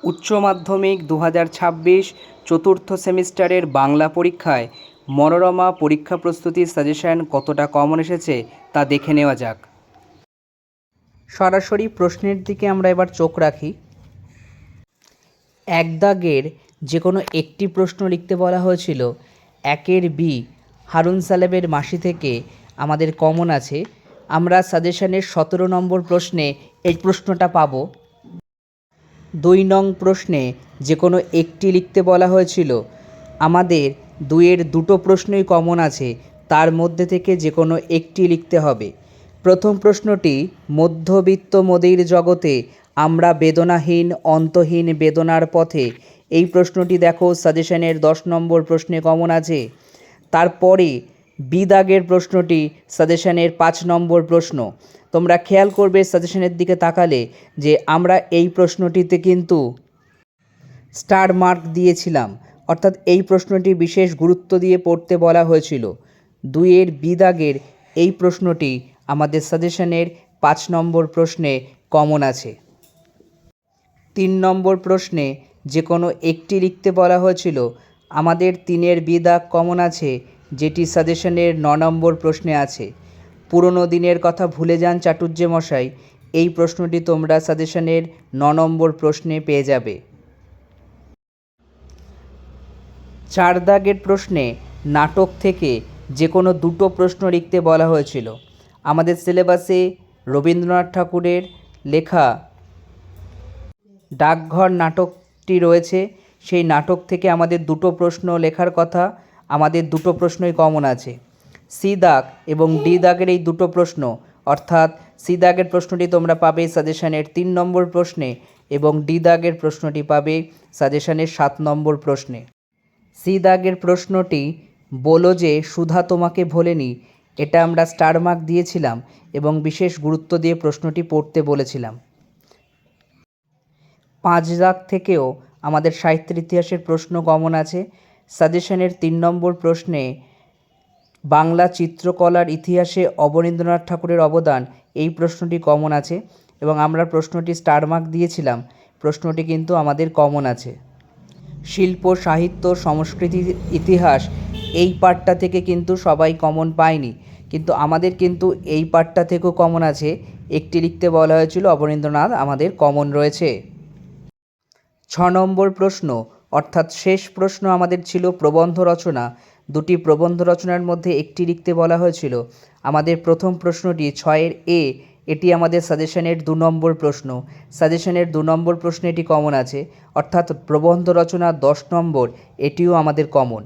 উচ্চ মাধ্যমিক 2026 চতুর্থ সেমিস্টারের বাংলা পরীক্ষায় মনোরমা পরীক্ষা প্রস্তুতির সাজেশন কতটা কমন এসেছে তা দেখে নেওয়া যাক। সরাসরি প্রশ্নের দিকে আমরা এবার চোখ রাখি। এক দাগের যে কোনো একটি প্রশ্ন লিখতে বলা হয়েছিল। একের বি হারুন সালেবের মাসি থেকে আমাদের কমন আছে। আমরা সাজেশনের 17 নম্বর প্রশ্নে এই প্রশ্নটা পাবো। 2 নং প্রশ্নে যে কোনো একটি লিখতে বলা হয়েছিল। আমাদের 2-এর দুটো প্রশ্নই কমন আছে, তার মধ্যে থেকে যে কোনো একটি লিখতে হবে। প্রথম প্রশ্নটি, মধ্যবিত্ত মোদির জগতে আমরা বেদনাহীন অন্তহীন বেদনার পথে, এই প্রশ্নটি দেখো সাজেশনের 10 নম্বর প্রশ্নে কমন আছে। তারপরে বি দাগের প্রশ্নটি সাজেশনের 5 নম্বর প্রশ্ন। তোমরা খেয়াল করবে সাজেশনের দিকে তাকালে যে আমরা এই প্রশ্নটিতে কিন্তু স্টার মার্ক দিয়েছিলাম, অর্থাৎ এই প্রশ্নটি বিশেষ গুরুত্ব দিয়ে পড়তে বলা হয়েছিল। 2-এর বি দাগের এই প্রশ্নটি আমাদের সাজেশনের 5 নম্বর প্রশ্নে কমন আছে। 3 নম্বর প্রশ্নে যে কোনো একটি লিখতে বলা হয়েছিল। আমাদের 3-এর বি দাগ কমন আছে, যেটি সাজেশনের 9 নম্বর প্রশ্নে আছে। পুরনো দিনের কথা ভুলে যান চাটুর্যে মশাই, এই প্রশ্নটি তোমরা সাজেশনের 9 নম্বর প্রশ্নে পেয়ে যাবে। 4 দাগের প্রশ্নে নাটক থেকে যে কোনো দুটো প্রশ্ন লিখতে বলা হয়েছিল। আমাদের সিলেবাসে রবীন্দ্রনাথ ঠাকুরের লেখা ডাকঘর নাটকটি রয়েছে, সেই নাটক থেকে আমাদের দুটো প্রশ্ন লেখার কথা। আমাদের দুটো প্রশ্নই কমন আছে। সি দাগ এবং ডি দাগের এই দুটো প্রশ্ন, অর্থাৎ সি দাগের প্রশ্নটি তোমরা পাবে সাজেশনের 3 নম্বর প্রশ্নে এবং ডি দাগের প্রশ্নটি পাবে সাজেশনের 7 নম্বর প্রশ্নে। সি দাগের প্রশ্নটি, বলো যে সুধা তোমাকে ভোলেনি, এটা আমরা স্টার মার্ক দিয়েছিলাম এবং বিশেষ গুরুত্ব দিয়ে প্রশ্নটি পড়তে বলেছিলাম। 5 দাগ থেকেও আমাদের সাহিত্যের ইতিহাসের প্রশ্ন কমন আছে। সাজেশনের 3 নম্বর প্রশ্নে বাংলা চিত্রকলার ইতিহাসে অবনীন্দ্রনাথ ঠাকুরের অবদান, এই প্রশ্নটি কমন আছে এবং আমরা প্রশ্নটি স্টার মার্ক দিয়েছিলাম। প্রশ্নটি কিন্তু আমাদের কমন আছে। শিল্প সাহিত্য সংস্কৃতি ইতিহাস, এই পার্টটা থেকে কিন্তু সবাই কমন পায়নি, কিন্তু আমাদের কিন্তু এই পার্টটা থেকেও কমন আছে। একটি লিখতে বলা হয়েছিল, অবনীন্দ্রনাথ আমাদের কমন রয়েছে। 6 নম্বর প্রশ্ন অর্থাৎ শেষ প্রশ্ন আমাদের ছিল প্রবন্ধ রচনা। দুটি প্রবন্ধ রচনার মধ্যে একটি লিখতে বলা হয়েছিল। আমাদের প্রথম প্রশ্নটি 6-এর এ, এটি আমাদের সাজেশনের 2 নম্বর প্রশ্ন। সাজেশনের 2 নম্বর প্রশ্নে এটি কমন আছে, অর্থাৎ প্রবন্ধ রচনা 10 নম্বর, এটিও আমাদের কমন।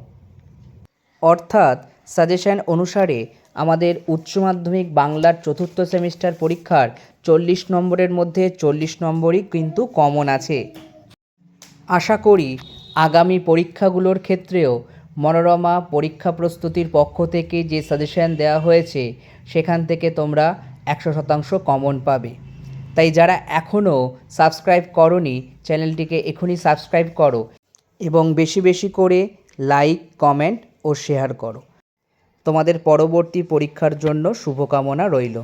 অর্থাৎ সাজেশন অনুসারে আমাদের উচ্চ মাধ্যমিক বাংলার চতুর্থ সেমিস্টার পরীক্ষার 40 নম্বরের মধ্যে 40 নম্বরই কিন্তু কমন আছে। আশা করি আগামী পরীক্ষাগুলোর ক্ষেত্রেও মনোরমা পরীক্ষা প্রস্তুতির পক্ষ থেকে যে সাজেশন দেওয়া হয়েছে সেখান থেকে তোমরা 100% কমন পাবে। তাই যারা এখনও সাবস্ক্রাইব করোনি, চ্যানেলটিকে এখনই সাবস্ক্রাইব করো এবং বেশি বেশি করে লাইক, কমেন্ট ও শেয়ার করো। তোমাদের পরবর্তী পরীক্ষার জন্য শুভকামনা রইল।